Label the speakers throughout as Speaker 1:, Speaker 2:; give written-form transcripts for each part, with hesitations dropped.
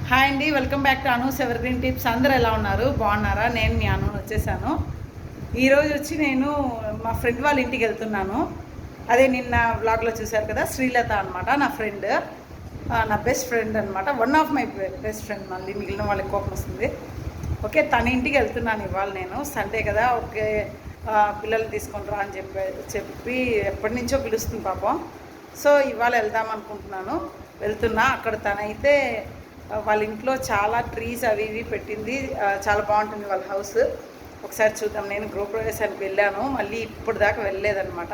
Speaker 1: Hi అండి, welcome back to Anu's evergreen tips. అందరూ ఎలా ఉన్నారు? బాగున్నారా? నేను మీ అను వచ్చేసాను. ఈరోజు వచ్చి నేను మా ఫ్రెండ్ వాళ్ళ ఇంటికి వెళ్తున్నాను. అదే నిన్న వ్లాగ్లో చూశారు కదా, శ్రీలత అనమాట నా ఫ్రెండ్, నా బెస్ట్ ఫ్రెండ్ అనమాట. One of my best friend. మళ్ళీ మిగిలిన వాళ్ళకి కోపం వస్తుంది. ఓకే, తన ఇంటికి వెళ్తున్నాను ఇవాళ. నేను సండే కదా, ఓకే పిల్లల్ని తీసుకొని రా అని చెప్పి ఎప్పటి నుంచో పిలుస్తుంది పాపం. సో ఇవాళ వెళ్దాం అనుకుంటున్నాను. వెళ్తున్నా. అక్కడ తనైతే వాళ్ళ ఇంట్లో చాలా ట్రీస్ అవి ఇవి పెట్టింది. చాలా బాగుంటుంది వాళ్ళ హౌస్. ఒకసారి చూద్దాం. నేను గృహప్రవేశానికి వెళ్ళాను, మళ్ళీ ఇప్పుడు దాకా వెళ్ళలేదన్నమాట.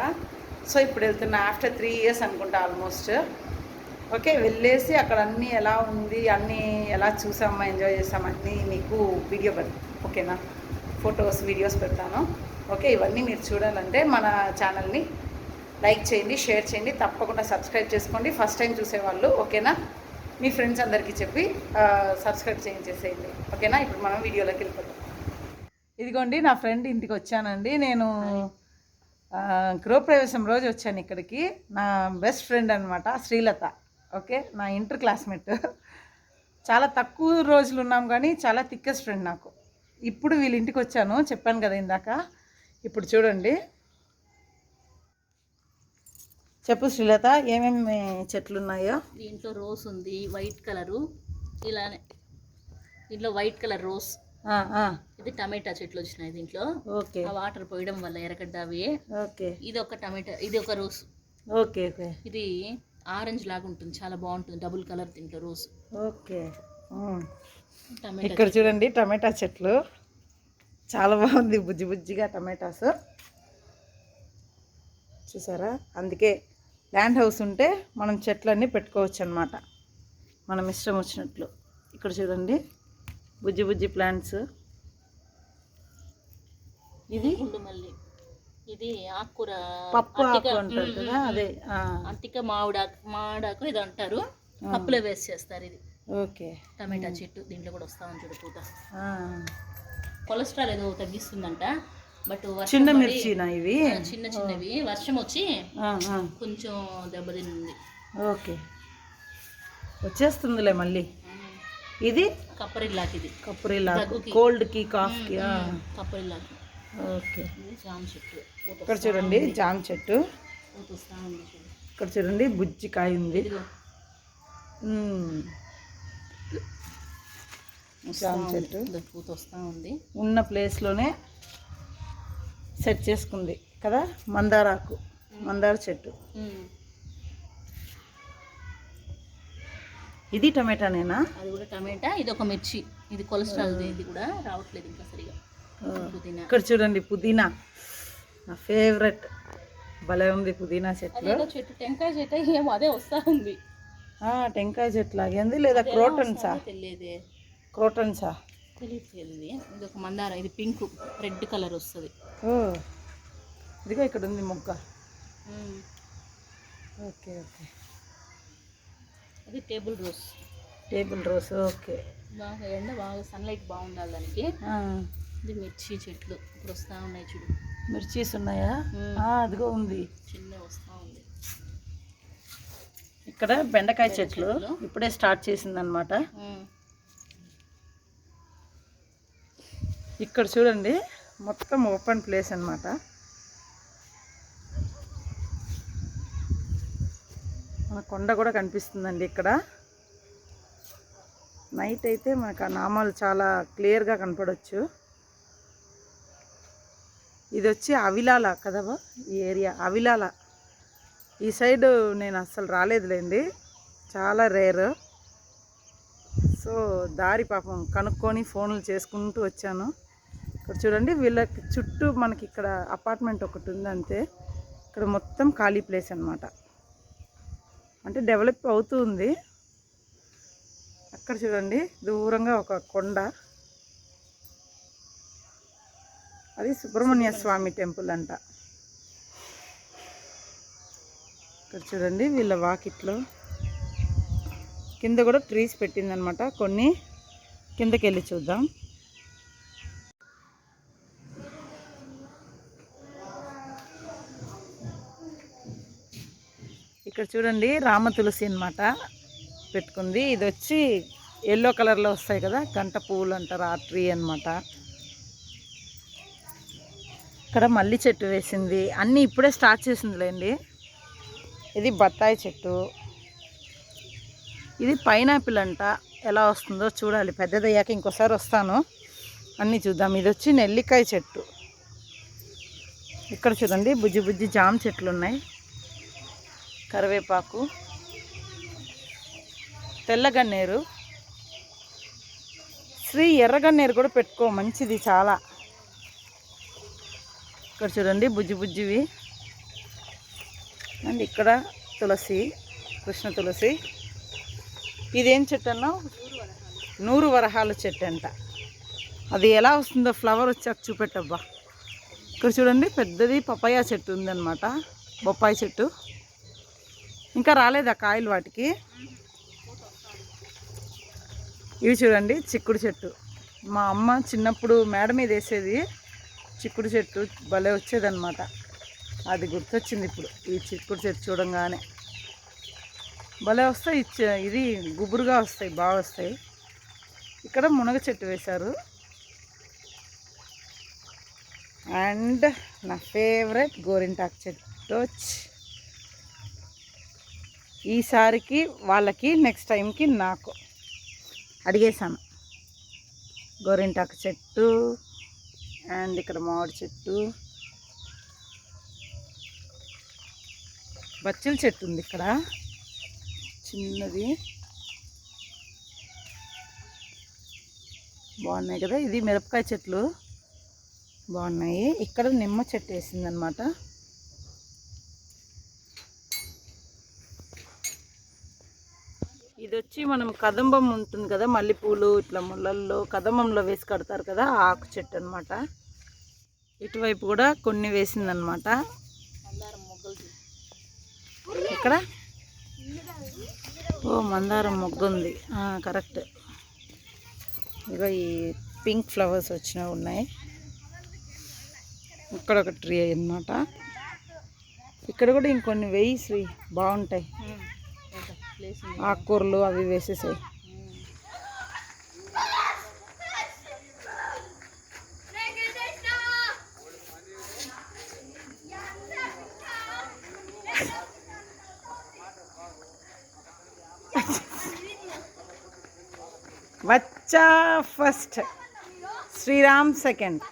Speaker 1: సో ఇప్పుడు వెళ్తున్నా. ఆఫ్టర్ 3 years అనుకుంటా ఆల్మోస్ట్. ఓకే, వెళ్ళేసి అక్కడ అన్నీ ఎలా ఉంది, అన్నీ ఎలా చూసామా, ఎంజాయ్ చేసామన్నీ మీకు వీడియో ఓకేనా, ఫొటోస్ వీడియోస్ పెడతాను. ఓకే, ఇవన్నీ మీరు చూడాలంటే మన ఛానల్ని లైక్ చేయండి, షేర్ చేయండి, తప్పకుండా సబ్స్క్రైబ్ చేసుకోండి. ఫస్ట్ టైం చూసేవాళ్ళు ఓకేనా, మీ ఫ్రెండ్స్ అందరికీ చెప్పి సబ్స్క్రైబ్ చేయించేసేయండి ఓకేనా. ఇప్పుడు మనం వీడియోలోకి వెళ్ళిపోతాం. ఇదిగోండి నా ఫ్రెండ్ ఇంటికి వచ్చానండి. నేను గృహప్రవేశం రోజు వచ్చాను ఇక్కడికి. నా బెస్ట్ ఫ్రెండ్ అనమాట శ్రీలత. ఓకే, నా ఇంటర్ క్లాస్మేట్. చాలా తక్కువ రోజులు ఉన్నాం కానీ చాలా థిక్కెస్ట్ ఫ్రెండ్ నాకు. ఇప్పుడు వీళ్ళ ఇంటికి వచ్చాను, చెప్పాను కదా ఇందాక. ఇప్పుడు చూడండి. చెప్పు శ్రీలత, ఏమేమి చెట్లు ఉన్నాయో.
Speaker 2: దీంట్లో రోజ్ ఉంది, వైట్ కలరు. ఇలానే దీంట్లో వైట్ కలర్ రోజ్. ఇది టమాటా చెట్లు వచ్చినాయి దీంట్లో. ఓకే, ఆ వాటర్ పోయడం వల్ల ఎర్రగడ్డ అవి. ఓకే, ఇది ఒక టమాటా, ఇది ఒక రోజ్. ఓకే ఓకే, ఇది ఆరెంజ్ లాగా ఉంటుంది, చాలా బాగుంటుంది, డబుల్ కలర్ దీంట్లో రోజ్. ఓకే,
Speaker 1: ఇక్కడ చూడండి టమాటా చెట్లు చాలా బాగుంది, బుజ్జి బుజ్జిగా టమాటాస్ చూసారా. అందుకే ల్యాండ్ హౌస్ ఉంటే మనం చెట్లన్నీ పెట్టుకోవచ్చు అనమాట, మనం ఇష్టం వచ్చినట్లు. ఇక్కడ చూడండి బుజ్జి బుజ్జి ప్లాంట్స్.
Speaker 2: ఇది మళ్ళీ ఇది ఆకుకూర,
Speaker 1: పప్పు ఆకు అంటారు కదా, అదే
Speaker 2: అంటిక మామిడాకు ఇది అంటారు, పప్పులో వేస్ట్ చేస్తారు ఇది.
Speaker 1: ఓకే,
Speaker 2: టమాటా చెట్టు దీంట్లో కూడా వస్తా ఉంటుంది పూత. కొలెస్ట్రాల్ ఏదో తగ్గిస్తుందంట. బట్
Speaker 1: చిన్న మిర్చినా ఇవి?
Speaker 2: చిన్న చిన్నవి, వర్షం వచ్చి కొంచెం దెబ్బతింది.
Speaker 1: ఓకే, వచ్చేస్తుందిలే మళ్ళీ. ఇది
Speaker 2: కప్పరిల్లాకి, ఇది
Speaker 1: కప్పరిల్లాకు, కోల్డ్కి కాఫ్కి
Speaker 2: కప్పరిల్లాకి.
Speaker 1: ఓకే,
Speaker 2: జామ చెట్టు.
Speaker 1: ఇక్కడ చూడండి జామ చెట్టు. ఇక్కడ చూడండి బుజ్జికాయ ఉంది. జామ చెట్టు
Speaker 2: పూత వస్తూ ఉంది.
Speaker 1: ఉన్న ప్లేస్లోనే సెట్ చేసుకుంది కదా. మందారాకు, మందార చెట్టు. ఇది టమాటానేనా?
Speaker 2: అది కూడా టమాటా, ఇది ఒక మిర్చి. ఇది కొలెస్ట్రాల్, ఇది కూడా రావట్లేదు ఇంకా సరిగా.
Speaker 1: ఇక్కడ చూడండి పుదీనా, నా ఫేవరెట్. భలే ఉంది పుదీనా చెట్లు.
Speaker 2: చెట్టు టెంకాయ చెట్టు ఏమో అదే వస్తూ ఉంది.
Speaker 1: టెంకాయ చెట్లు లాగేంది, లేదా క్రోటన్సా?
Speaker 2: తెలియదే,
Speaker 1: క్రోటన్సా
Speaker 2: తెలియదు. ఇది ఒక మందారం, ఇది పింక్ రెడ్ కలర్ వస్తుంది.
Speaker 1: ఇదిగో ఇక్కడ ఉంది మొగ్గ. ఓకే ఓకే,
Speaker 2: అది table rose.
Speaker 1: Table rose. Okay,
Speaker 2: బాగా ఎండ, బాగా సన్లైట్ బాగుండాలి దానికి. ఇది మిర్చి చెట్లు ఇప్పుడు వస్తూ ఉన్నాయి చూడు.
Speaker 1: మిర్చీస్ ఉన్నాయా? అదిగో ఉంది,
Speaker 2: చిన్న వస్తూ ఉంది.
Speaker 1: ఇక్కడ బెండకాయ చెట్లు ఇప్పుడే స్టార్ట్ చేసిందనమాట. ఇక్కడ చూడండి మొత్తం ఓపెన్ ప్లేస్ అనమాట. మన కొండ కూడా కనిపిస్తుందండి ఇక్కడ. నైట్ అయితే మనకు ఆ నామాలు చాలా క్లియర్గా కనపడవచ్చు. ఇది వచ్చి అవిలాల కదా ఈ ఏరియా, అవిలాల. ఈ సైడ్ నేను అస్సలు రాలేదులేండి, చాలా రేర్. సో దారి పాపం కనుక్కొని ఫోన్లు చేసుకుంటూ వచ్చాను. ఇక్కడ చూడండి వీళ్ళకి చుట్టూ మనకి ఇక్కడ అపార్ట్మెంట్ ఒకటి ఉంది అంతే. ఇక్కడ మొత్తం ఖాళీ ప్లేస్ అనమాట, అంటే డెవలప్ అవుతూ ఉంది. అక్కడ చూడండి దూరంగా ఒక కొండ, అది సుబ్రహ్మణ్య స్వామి టెంపుల్ అంట. ఇక్కడ చూడండి వీళ్ళ వాకిట్లో కింద కూడా ట్రీస్ పెట్టిందనమాట. కొన్ని కిందకి వెళ్ళి చూద్దాం. ఇక్కడ చూడండి రామ తులసి అనమాట పెట్టుకుంది. ఇది వచ్చి ఎల్లో కలర్లో వస్తాయి కదా, గంట పువ్వులు అంటారు, ఆ ట్రీ అనమాట. ఇక్కడ మల్లి చెట్టు వేసింది, అన్నీ ఇప్పుడే స్టార్ట్ చేసిందిలేండి. ఇది బత్తాయి చెట్టు, ఇది పైనాపిల్ అంట. ఎలా వస్తుందో చూడాలి, పెద్దదయ్యాక ఇంకోసారి వస్తాను, అన్నీ చూద్దాం. ఇది వచ్చి నెల్లికాయ చెట్టు. ఇక్కడ చూడండి బుజ్జి బుజ్జి జామ చెట్లు ఉన్నాయి, కరివేపాకు, తెల్లగన్నేరు, శ్రీ ఎర్రగన్నేరు కూడా పెట్టుకో, మంచిది చాలా. ఇక్కడ చూడండి బుజ్జి బుజ్జివి. అండ్ ఇక్కడ తులసి, కృష్ణ తులసి. ఇదేం చెట్టు అన్నావు? నూరు వరహాల చెట్టు అంట. అది ఎలా వస్తుందో ఫ్లవర్ వచ్చాక చూపెట్టబ్బా. ఇక్కడ చూడండి పెద్దది పపాయ చెట్టు ఉందన్నమాట, బొప్పాయి చెట్టు. ఇంకా రాలేదా కాయలు వాటికి? ఇవి చూడండి చిక్కుడు చెట్టు. మా అమ్మ చిన్నప్పుడు మేడ మీద వేసేది చిక్కుడు చెట్టు, భలే వచ్చేదన్నమాట. అది గుర్తొచ్చింది ఇప్పుడు, ఈ చిక్కుడు చెట్టు చూడంగానే. భలే వస్తాయి, ఇది గుబురుగా వస్తాయి, బాగా వస్తాయి. ఇక్కడ మునగ చెట్టు వేశారు. అండ్ నా ఫేవరెట్ గోరింటాకు చెట్టు. ఈసారికి వాళ్ళకి, నెక్స్ట్ టైంకి నాకు అడిగేశాను. గోరింటాకు చెట్టు. అండ్ ఇక్కడ మామిడి చెట్టు, బచ్చల చెట్టు ఉంది ఇక్కడ చిన్నది, బాగున్నాయి కదా. ఇది మిరపకాయ చెట్లు బాగున్నాయి. ఇక్కడ నిమ్మ చెట్టు వేసిందనమాట. ఇది వచ్చి మనం కదంబం ఉంటుంది కదా, మల్లెపూలు ఇట్లా ముళ్ళల్లో కదంబంలో వేసి కడతారు కదా, ఆకు చెట్టు అనమాట. ఇటువైపు కూడా కొన్ని వేసిందనమాట. ఇక్కడ ఓ మందారం మొగ్గు ఉంది, కరెక్ట్. ఇక ఈ పింక్ ఫ్లవర్స్ వచ్చినవి ఉన్నాయి. ఇక్కడ ఒక ట్రీ అన్నమాట. ఇక్కడ కూడా ఇంకొన్ని వేయి శ్రీ, బాగుంటాయి. ఆకుకూరలు అవి వేసేసాయి. వచ్చా ఫస్ట్, శ్రీరామ్ సెకండ్.